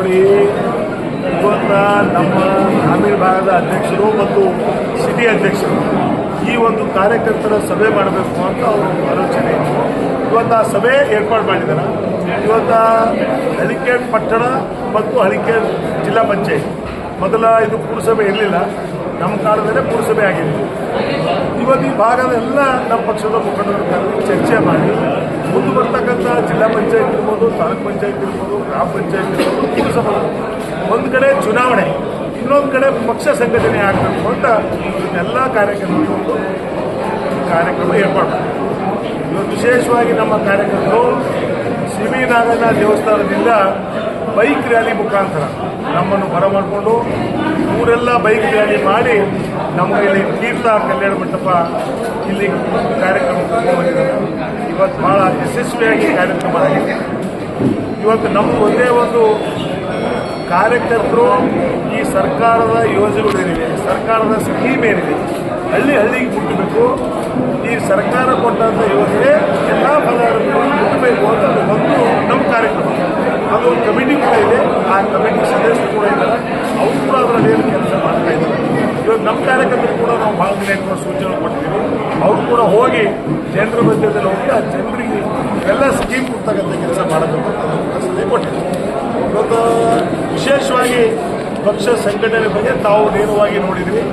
ನೋಡಿ, ಇವತ್ತ ನಮ್ಮ ಗ್ರಾಮೀಣ ಭಾಗದ ಅಧ್ಯಕ್ಷರು ಮತ್ತು ಸಿಟಿ ಅಧ್ಯಕ್ಷರು ಈ ಒಂದು ಕಾರ್ಯಕರ್ತರ ಸಭೆ ಮಾಡಬೇಕು ಅಂತ ಅವರು ಆಲೋಚನೆ. ಇವತ್ತು ಆ ಸಭೆ ಏರ್ಪಾಡು ಮಾಡಿದ್ದಾರೆ. ಇವತ್ತು ಹಳಿಕೇಡ್ ಪಟ್ಟಣ ಮತ್ತು ಹಳಿಕೇಡ್ ಜಿಲ್ಲಾ ಪಂಚಾಯತ್ ಮೊದಲ ಇದು ಪುರಸಭೆ ಇರಲಿಲ್ಲ, ನಮ್ಮ ಕಾಲದಲ್ಲೇ ಪುರಸಭೆ ಆಗಿದೆ. ಇವತ್ತು ಈ ಭಾಗದ ಎಲ್ಲ ನಮ್ಮ ಪಕ್ಷದ ಮುಖಂಡರು ಚರ್ಚೆ ಮಾಡಿ ಮುಂದೆ ಬರ್ತಕ್ಕಂಥ ಜಿಲ್ಲಾ ಪಂಚಾಯತ್ ಇರ್ಬೋದು, ತಾಲೂಕ್ ಪಂಚಾಯತ್ ಇರ್ಬೋದು, ಗ್ರಾಮ ಪಂಚಾಯತ್ ಇರ್ಬೋದು, ಪುರಸಭೆ ಒಂದು ಕಡೆ ಚುನಾವಣೆ, ಇನ್ನೊಂದು ಕಡೆ ಪಕ್ಷ ಸಂಘಟನೆ ಆಗಬೇಕು ಅಂತ ಎಲ್ಲ ಕಾರ್ಯಕರ್ತರು ಕಾರ್ಯಕ್ರಮ ಏರ್ಪಾಡು. ಇವತ್ತು ವಿಶೇಷವಾಗಿ ನಮ್ಮ ಕಾರ್ಯಕರ್ತರು ಸಿವಿ ನಾಗಣ್ಣ ದೇವಸ್ಥಾನದಿಂದ ಬೈಕ್ ರ್ಯಾಲಿ ಮುಖಾಂತರ ನಮ್ಮನ್ನು ಬರಮಾಡಿಕೊಂಡು ಊರೆಲ್ಲ ಬೈಕ್ ರ್ಯಾಲಿ ಮಾಡಿ ನಮ್ಮ ಇಲ್ಲಿ ತೀರ್ಥ ಕಲ್ಯಾಣ ಮಂಟಪ ಇಲ್ಲಿ ಕಾರ್ಯಕ್ರಮ ಬಂದಿದ್ದಾರೆ. ಇವತ್ತು ಭಾಳ ಯಶಸ್ವಿಯಾಗಿ ಕಾರ್ಯಕ್ರಮ ಆಗಿದೆ. ಇವತ್ತು ನಮ್ಮ ಒಂದೇ ಒಂದು ಕಾರ್ಯಕರ್ತರು ಈ ಸರ್ಕಾರದ ಯೋಜನೆಗಳೇನಿವೆ, ಸರ್ಕಾರದ ಸ್ಕೀಮ್ ಏನಿದೆ ಹಳ್ಳಿ ಹಳ್ಳಿಗೆ ಮುಟ್ಟಬೇಕು. ಈ ಸರ್ಕಾರ ಕೊಟ್ಟಂಥ ಯೋಜನೆ ಎಲ್ಲ ಫಲಾನುಭವಿಗಳು ಮುಟ್ಟಬೇಕು ಅಂತ ಒಂದು ನಮ್ಮ ಕಾರ್ಯಕ್ರಮ. ಅದು ಒಂದು ಕಮಿಟಿ ಕೂಡ ಇದೆ, ಆ ಕಮಿಟಿ ಸದಸ್ಯರು ಕೂಡ ಇದ್ದಾರೆ, ಅವರು ಕೂಡ ಅದರಲ್ಲಿ ಏನು ಕೆಲಸ ಮಾಡ್ತಾ ಇದ್ದಾರೆ. ಇವಾಗ ನಮ್ಮ ಕಾರ್ಯಕರ್ತರು ಕೂಡ ನಾವು ಭಾಳ ದಿನ ಸೂಚನೆ ಕೊಡ್ತೀವಿ. ಅವರು ಕೂಡ ಹೋಗಿ ಜನರ ಮಧ್ಯದಲ್ಲಿ ಹೋಗಿ ಆ ಜನರಿಗೆ ಎಲ್ಲ ಸ್ಕೀಮ್ ಕೊಡ್ತಕ್ಕಂಥ ಕೆಲಸ ಮಾಡಬೇಕು ಅಂತ ಸಲಹೆ ಕೊಟ್ಟಿದ್ದೀವಿ. ಇವತ್ತು ವಿಶೇಷವಾಗಿ ಪಕ್ಷ ಸಂಘಟನೆ ಬಗ್ಗೆ ತಾವು ನೇರವಾಗಿ ನೋಡಿದ್ರಿ,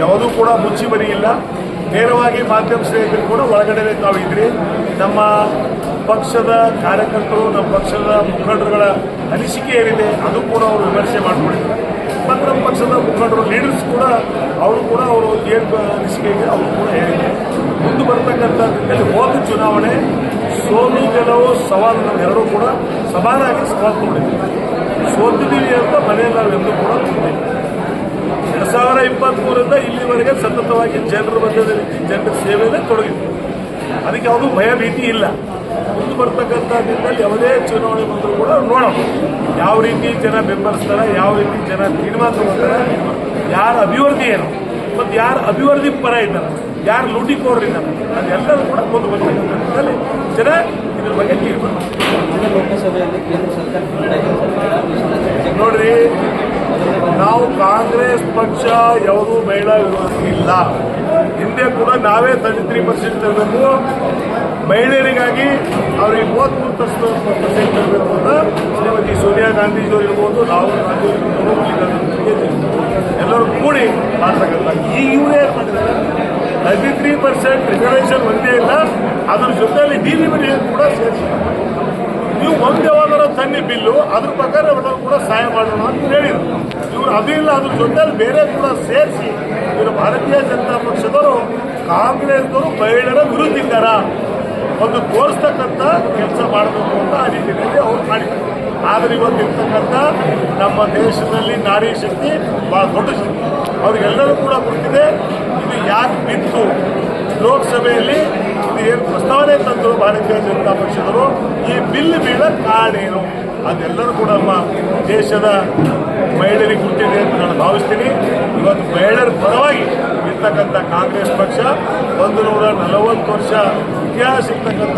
ಯಾವುದೂ ಕೂಡ ಮುಚ್ಚಿ ಬರಿಯಿಲ್ಲ. ನೇರವಾಗಿ ಮಾಧ್ಯಮ ಸ್ನೇಹಿತರು ಕೂಡ ಒಳಗಡೆ ತಾವು ಇದ್ರಿ. ನಮ್ಮ ಪಕ್ಷದ ಕಾರ್ಯಕರ್ತರು, ನಮ್ಮ ಪಕ್ಷದ ಮುಖಂಡರುಗಳ ಅನಿಸಿಕೆ ಏನಿದೆ ಅದು ಕೂಡ ಅವರು ವಿಮರ್ಶೆ ಮಾಡಿಕೊಂಡಿದ್ದಾರೆ. ಮತ್ತು ನಮ್ಮ ಪಕ್ಷದ ಮುಖಂಡರು ಲೀಡರ್ಸ್ ಕೂಡ ಅವರು ಏನು ಅನಿಸಿಕೆ ಇದೆ ಅವರು ಕೂಡ ಹೇಳಿದ್ದಾರೆ. ಮುಂದೆ ಬರ್ತಕ್ಕಂಥದ್ದಲ್ಲಿ ಹೋದ ಚುನಾವಣೆ ಸೋಲು ಗೆಲುವು ಸವಾಲು ನಾವು ಎರಡೂ ಕೂಡ ಸಮಾನಾಗಿ ಸವಾಲು ತಗೊಂಡಿದ್ದೀವಿ. ಸೋತಿದ್ದೀವಿ ಅಂತ ಮನೆಯಲ್ಲಿ ನಾವು ಎಂದೂ ಕೂಡ 2023ರಿಂದ ಇಲ್ಲಿವರೆಗೆ ಸತತವಾಗಿ ಜನರ ಮಧ್ಯದಲ್ಲಿ ಜನರ ಸೇವೆಯಲ್ಲೇ ತೊಡಗಿದ್ವಿ. ಅದಕ್ಕೆ ಯಾವುದೂ ಭಯ ಭೀತಿ ಇಲ್ಲ. ಮುಂದೆ ಬರ್ತಕ್ಕಂಥ ದಿನದಲ್ಲಿ ಯಾವುದೇ ಚುನಾವಣೆ ಬಂದರೂ ಕೂಡ ನೋಡೋಣ ಯಾವ ರೀತಿ ಜನ ಬೆಂಬಲಿಸ್ತಾರೆ, ಯಾವ ರೀತಿ ಜನ ತೀರ್ಮಾನ ತಗೋತಾರೆ, ಯಾರ ಅಭಿವೃದ್ಧಿ ಏನು ಮತ್ತು ಯಾರು ಅಭಿವೃದ್ಧಿ ಪರ ಇದ್ದಾರೆ, ಯಾರು ಲೂಟಿಕೋರರಿದ್ದಾರೆ, ಅದೆಲ್ಲರೂ ಕೂಡ ಮುಂದೆ ಬರ್ತಕ್ಕಂಥ ದಿನದಲ್ಲಿ ಜನ ಇದ್ರ ಬಗ್ಗೆ ತೀರ್ಮಾನ. ಲೋಕಸಭೆಯಲ್ಲಿ ಕೇಂದ್ರ ಸರ್ಕಾರ ನೋಡ್ರಿ, ನಾವು ಕಾಂಗ್ರೆಸ್ ಪಕ್ಷ ಯಾವುದೂ ಮಹಿಳಾ ವಿರೋಧಿ ಇಲ್ಲ. ಹಿಂದೆ ಕೂಡ ನಾವೇ 33% ತರಬೇಕು, ಮಹಿಳೆಯರಿಗಾಗಿ ಅವ್ರಿಗೆ 33% ತರಬೇಕು ಅಂತ ಶ್ರೀಮತಿ ಸೋನಿಯಾ ಗಾಂಧೀಜಿಯವರು ಇರ್ಬೋದು, ರಾಹುಲ್ ಗಾಂಧಿ ಎಲ್ಲರೂ ಕೂಡಿ ಮಾಡ್ತಕ್ಕಂಥ ಇವರೇ ಮಾಡಿದ್ದಾರೆ. 33% ರಿಸರ್ವೇಷನ್ ಒಂದೇ ಇಲ್ಲ, ಅದ್ರ ಜೊತೆಯಲ್ಲಿ ನೀಲಿ ಮನೆ ಕೂಡ ಸೇರಿಸಿ ನೀವು ಒಂದು ಯಾವಾಗಾರ ತನ್ನಿ ಬಿಲ್ಲು ಅದ್ರ ಪ್ರಕಾರ ಎಲ್ಲರೂ ಕೂಡ ಸಹಾಯ ಮಾಡೋಣ ಅಂತ ಹೇಳಿದ್ರು. ಇವರು ಅದು ಇಲ್ಲ, ಅದ್ರ ಜೊತೆಯಲ್ಲಿ ಬೇರೆ ಕೂಡ ಸೇರಿಸಿ ಇವರು ಭಾರತೀಯ ಜನತಾ ಪಕ್ಷದವರು ಕಾಂಗ್ರೆಸ್ದವರು ಮಹಿಳೆಯರ ವಿರುದ್ಧ ಇದ್ದಾರ ಒಂದು ತೋರಿಸ್ತಕ್ಕಂಥ ಕೆಲಸ ಮಾಡಬೇಕು ಅಂತ ಆ ನಿಟ್ಟಿನಲ್ಲಿ ಅವ್ರು ಮಾಡಿದ್ದಾರೆ. ಆದರೆ ಇವತ್ತಿರ್ತಕ್ಕಂಥ ನಮ್ಮ ದೇಶದಲ್ಲಿ ನಾರಿ ಶಕ್ತಿ ಭಾಳ ದೊಡ್ಡ ಶಕ್ತಿ, ಅವ್ರಿಗೆಲ್ಲರೂ ಕೂಡ ಗೊತ್ತಿದೆ. ಇದು ಯಾಕೆ ಬಿತ್ತು ಲೋಕಸಭೆಯಲ್ಲಿ ಇದು ಏನು ಪ್ರಸ್ತಾವನೆ ತಂದರು ಭಾರತೀಯ ಜನತಾ ಪಕ್ಷದವರು, ಈ ಬಿಲ್ ಬೀಳ ಕಾರಣ ಏನು ಅದೆಲ್ಲರೂ ಕೂಡ ನಮ್ಮ ದೇಶದ ಮಹಿಳೆಯರಿಗೆ ಗೊತ್ತಿದೆ ಅಂತ ನಾನು ಭಾವಿಸ್ತೀನಿ. ಇವತ್ತು ಮಹಿಳೆಯರ ಪರವಾಗಿ ಇರ್ತಕ್ಕಂಥ ಕಾಂಗ್ರೆಸ್ ಪಕ್ಷ 140 ವರ್ಷ ಇತಿಹಾಸ ಇರ್ತಕ್ಕಂಥ